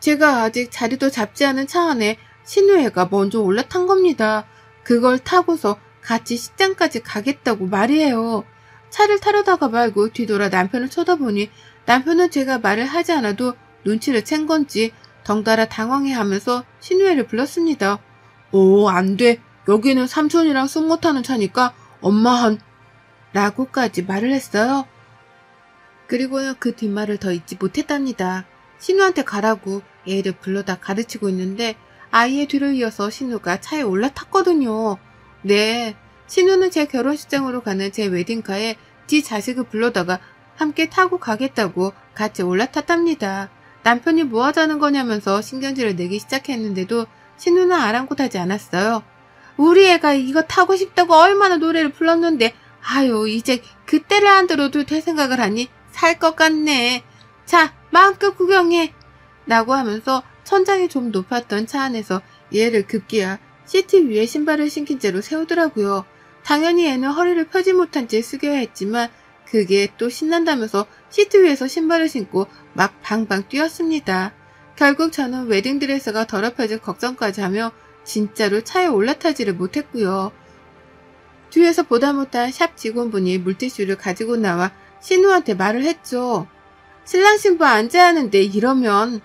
제가 아직 자리도 잡지 않은 차 안에 신우애가 먼저 올라탄 겁니다. 그걸 타고서 같이 식장까지 가겠다고 말이에요. 차를 타려다가 말고 뒤돌아 남편을 쳐다보니 남편은 제가 말을 하지 않아도 눈치를 챈 건지 덩달아 당황해하면서 신우애를 불렀습니다. 안 돼. 여기는 삼촌이랑 속 못하는 차니까 엄마 라고까지 말을 했어요. 그리고는 그 뒷말을 더 잊지 못했답니다. 신우한테 가라고 애를 불러다 가르치고 있는데 아이의 뒤를 이어서 신우가 차에 올라탔거든요. 네, 신우는 제 결혼식장으로 가는 제 웨딩카에 지 자식을 불러다가 함께 타고 가겠다고 같이 올라탔답니다. 남편이 뭐 하자는 거냐면서 신경질을 내기 시작했는데도 신우는 아랑곳하지 않았어요. 우리 애가 이거 타고 싶다고 얼마나 노래를 불렀는데 아유 이제 그때를 안 들어도 될 생각을 하니 살 것 같네. 자 마음껏 구경해. 라고 하면서 천장이 좀 높았던 차 안에서 얘를 급기야 시트 위에 신발을 신긴 채로 세우더라고요. 당연히 애는 허리를 펴지 못한 채 숙여야 했지만 그게 또 신난다면서 시트 위에서 신발을 신고 막 방방 뛰었습니다. 결국 저는 웨딩드레스가 더럽혀질 걱정까지 하며 진짜로 차에 올라타지를 못했고요. 뒤에서 보다 못한 샵 직원분이 물티슈를 가지고 나와 신우한테 말을 했죠. 신랑 신부 앉아야 하는데 이러면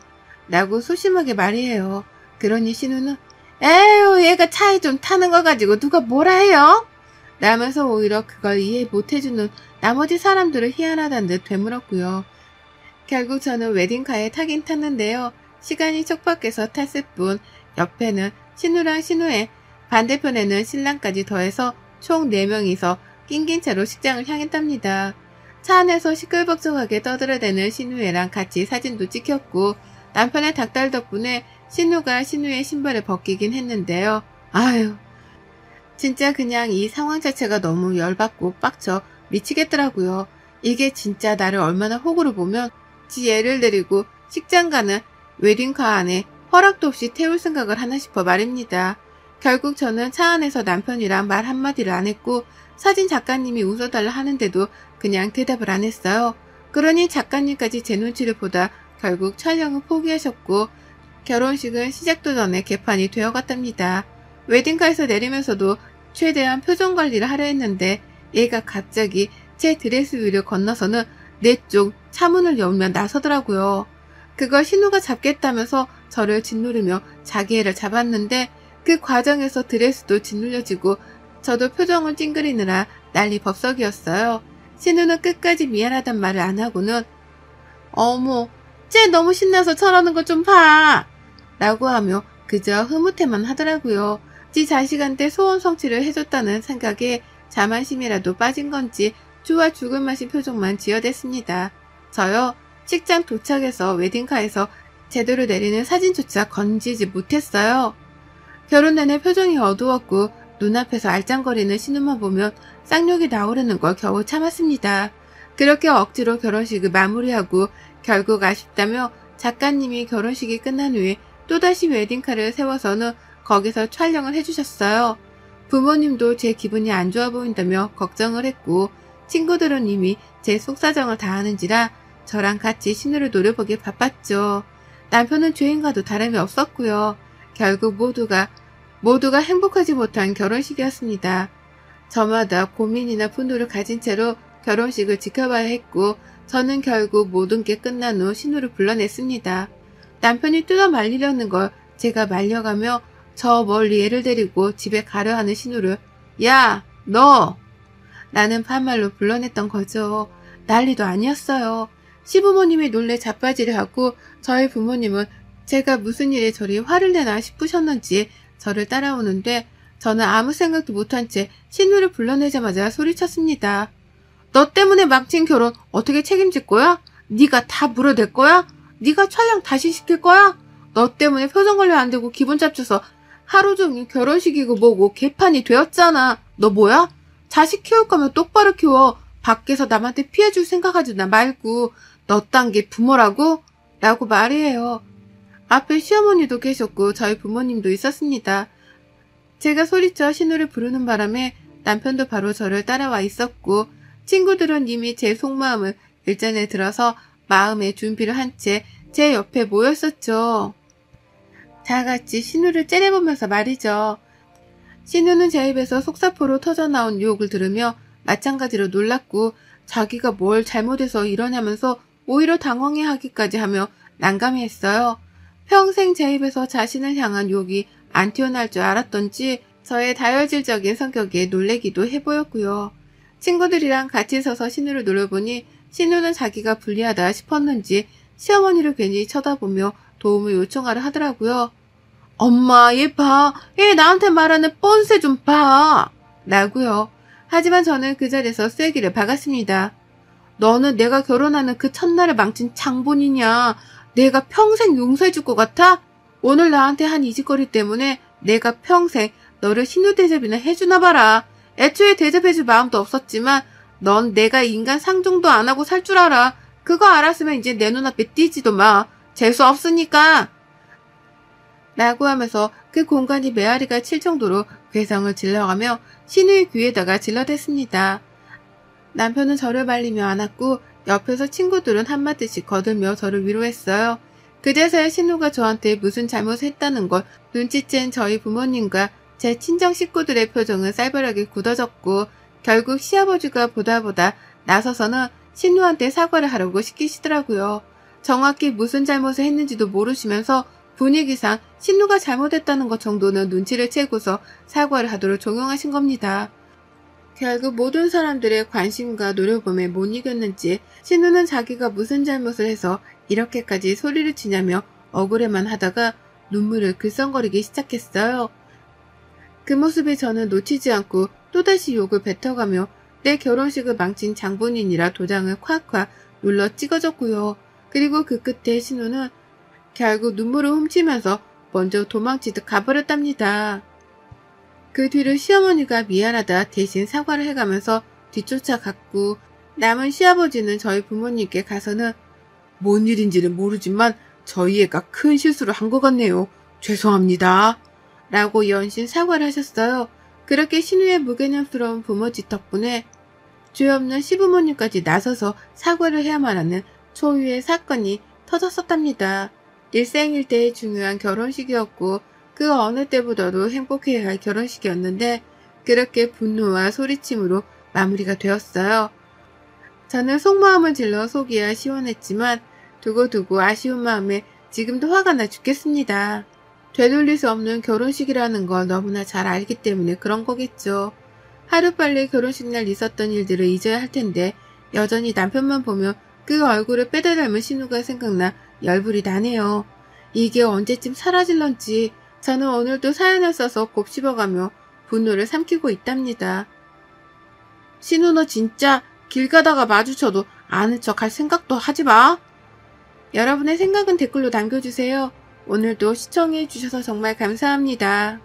라고 소심하게 말이에요. 그러니 신우는 에휴 얘가 차에 좀 타는 거 가지고 누가 뭐라 해요? 라면서 오히려 그걸 이해 못해주는 나머지 사람들을 희한하다는 듯 되물었고요. 결국 저는 웨딩카에 타긴 탔는데요. 시간이 촉박해서 탔을 뿐 옆에는 신우랑 신우의 반대편에는 신랑까지 더해서 총 4명이서 낑긴 채로 식장을 향했답니다. 차 안에서 시끌벅적하게 떠들어대는 신우애랑 같이 사진도 찍혔고 남편의 닭달 덕분에 신우가 신우의 신발을 벗기긴 했는데요. 아유 진짜 그냥 이 상황 자체가 너무 열받고 빡쳐 미치겠더라고요. 이게 진짜 나를 얼마나 호구로 보면 지 애를 데리고 식장 가는 웨딩카 안에 허락도 없이 태울 생각을 하나 싶어 말입니다. 결국 저는 차 안에서 남편이랑 말 한마디를 안 했고 사진 작가님이 웃어달라 하는데도 그냥 대답을 안 했어요. 그러니 작가님까지 제 눈치를 보다 결국 촬영을 포기하셨고 결혼식은 시작도 전에 개판이 되어갔답니다. 웨딩카에서 내리면서도 최대한 표정 관리를 하려 했는데 얘가 갑자기 제 드레스 위를 건너서는 내 쪽 차문을 열며 나서더라고요. 그걸 신우가 잡겠다면서 저를 짓누르며 자기 애를 잡았는데 그 과정에서 드레스도 짓눌려지고 저도 표정을 찡그리느라 난리 법석이었어요. 신우는 끝까지 미안하단 말을 안 하고는 어머, 쟤 너무 신나서 저러는 거 좀 봐! 라고 하며 그저 흐뭇해만 하더라고요. 지 자식한테 소원 성취를 해줬다는 생각에 자만심이라도 빠진 건지 좋아 죽을 맛인 표정만 지어댔습니다. 저요, 식장 도착해서 웨딩카에서 제대로 내리는 사진조차 건지지 못했어요. 결혼 내내 표정이 어두웠고 눈앞에서 알짱거리는 신우만 보면 쌍욕이 나오려는 걸 겨우 참았습니다. 그렇게 억지로 결혼식을 마무리하고 결국 아쉽다며 작가님이 결혼식이 끝난 후에 또다시 웨딩카를 세워서는 거기서 촬영을 해주셨어요. 부모님도 제 기분이 안 좋아 보인다며 걱정을 했고 친구들은 이미 제 속사정을 다 아는지라 저랑 같이 신우를 노려보기 바빴죠. 남편은 죄인과도 다름이 없었고요. 결국 모두가 행복하지 못한 결혼식이었습니다. 저마다 고민이나 분노를 가진 채로 결혼식을 지켜봐야 했고 저는 결국 모든 게 끝난 후 신우를 불러냈습니다. 남편이 뜯어 말리려는 걸 제가 말려가며 저 멀리 애를 데리고 집에 가려 하는 신우를 야, 너! 라는 반말로 불러냈던 거죠. 난리도 아니었어요. 시부모님이 놀래 자빠지려 하고 저희 부모님은 제가 무슨 일에 저리 화를 내나 싶으셨는지 저를 따라오는데 저는 아무 생각도 못한 채 신우를 불러내자마자 소리쳤습니다. 너 때문에 망친 결혼 어떻게 책임질 거야? 네가 다 물어낼 거야? 네가 촬영 다시 시킬 거야? 너 때문에 표정 관리 안 되고 기분 잡쳐서 하루 종일 결혼식이고 뭐고 개판이 되었잖아. 너 뭐야? 자식 키울 거면 똑바로 키워. 밖에서 남한테 피해줄 생각하지 말고 너 딴 게 부모라고? 라고 말이에요. 앞에 시어머니도 계셨고 저희 부모님도 있었습니다. 제가 소리쳐 신우를 부르는 바람에 남편도 바로 저를 따라와 있었고 친구들은 이미 제 속마음을 일전에 들어서 마음의 준비를 한 채 제 옆에 모여 있었죠. 다 같이 신우를 째려보면서 말이죠. 신우는 제 입에서 속사포로 터져나온 유혹을 들으며 마찬가지로 놀랐고 자기가 뭘 잘못해서 이러냐면서 오히려 당황해하기까지 하며 난감해했어요. 평생 제 입에서 자신을 향한 욕이 안 튀어나올 줄 알았던지 저의 다혈질적인 성격에 놀래기도 해보였고요. 친구들이랑 같이 서서 신우를 노려보니 신우는 자기가 불리하다 싶었는지 시어머니를 괜히 쳐다보며 도움을 요청하려 하더라고요. 엄마, 얘 봐. 얘 나한테 말하는 뻔세 좀 봐. 라고요. 하지만 저는 그 자리에서 쐐기를 박았습니다. 너는 내가 결혼하는 그 첫날에 망친 장본이냐. 내가 평생 용서해줄 것 같아? 오늘 나한테 한 이 짓거리 때문에 내가 평생 너를 신우 대접이나 해주나 봐라. 애초에 대접해줄 마음도 없었지만 넌 내가 인간 상종도 안 하고 살 줄 알아. 그거 알았으면 이제 내 눈앞에 띄지도 마. 재수 없으니까. 라고 하면서 그 공간이 메아리가 칠 정도로 괴성을 질러가며 신우의 귀에다가 질러댔습니다. 남편은 저를 말리며 안았고 옆에서 친구들은 한마디씩 거들며 저를 위로했어요. 그제서야 신우가 저한테 무슨 잘못을 했다는 걸 눈치챈 저희 부모님과 제 친정 식구들의 표정은 쌀벌하게 굳어졌고 결국 시아버지가 보다 나서서는 신우한테 사과를 하라고 시키시더라고요. 정확히 무슨 잘못을 했는지도 모르시면서 분위기상 신우가 잘못했다는 것 정도는 눈치를 채고서 사과를 하도록 종용하신 겁니다. 결국 모든 사람들의 관심과 노려봄에 못 이겼는지 신우는 자기가 무슨 잘못을 해서 이렇게까지 소리를 치냐며 억울해만 하다가 눈물을 글썽거리기 시작했어요. 그 모습에 저는 놓치지 않고 또다시 욕을 뱉어가며 내 결혼식을 망친 장본인이라 도장을 콱콱 눌러 찍어줬고요. 그리고 그 끝에 신우는 결국 눈물을 훔치면서 먼저 도망치듯 가버렸답니다. 그 뒤로 시어머니가 미안하다 대신 사과를 해가면서 뒤쫓아갔고 남은 시아버지는 저희 부모님께 가서는 뭔 일인지는 모르지만 저희 애가 큰 실수를 한 것 같네요. 죄송합니다. 라고 연신 사과를 하셨어요. 그렇게 신우의 무개념스러운 부모짓 덕분에 죄 없는 시부모님까지 나서서 사과를 해야만 하는 초유의 사건이 터졌었답니다. 일생일대의 중요한 결혼식이었고 그 어느 때보다도 행복해야 할 결혼식이었는데 그렇게 분노와 소리침으로 마무리가 되었어요. 저는 속마음을 질러 속이야 시원했지만 두고두고 아쉬운 마음에 지금도 화가 나 죽겠습니다. 되돌릴 수 없는 결혼식이라는 걸 너무나 잘 알기 때문에 그런 거겠죠. 하루빨리 결혼식 날 있었던 일들을 잊어야 할 텐데 여전히 남편만 보면 그 얼굴을 빼다 닮은 신우가 생각나 열불이 나네요. 이게 언제쯤 사라질런지 저는 오늘도 사연을 써서 곱씹어가며 분노를 삼키고 있답니다. 신우 너 진짜 길 가다가 마주쳐도 아는 척 할 생각도 하지 마. 여러분의 생각은 댓글로 남겨주세요. 오늘도 시청해 주셔서 정말 감사합니다.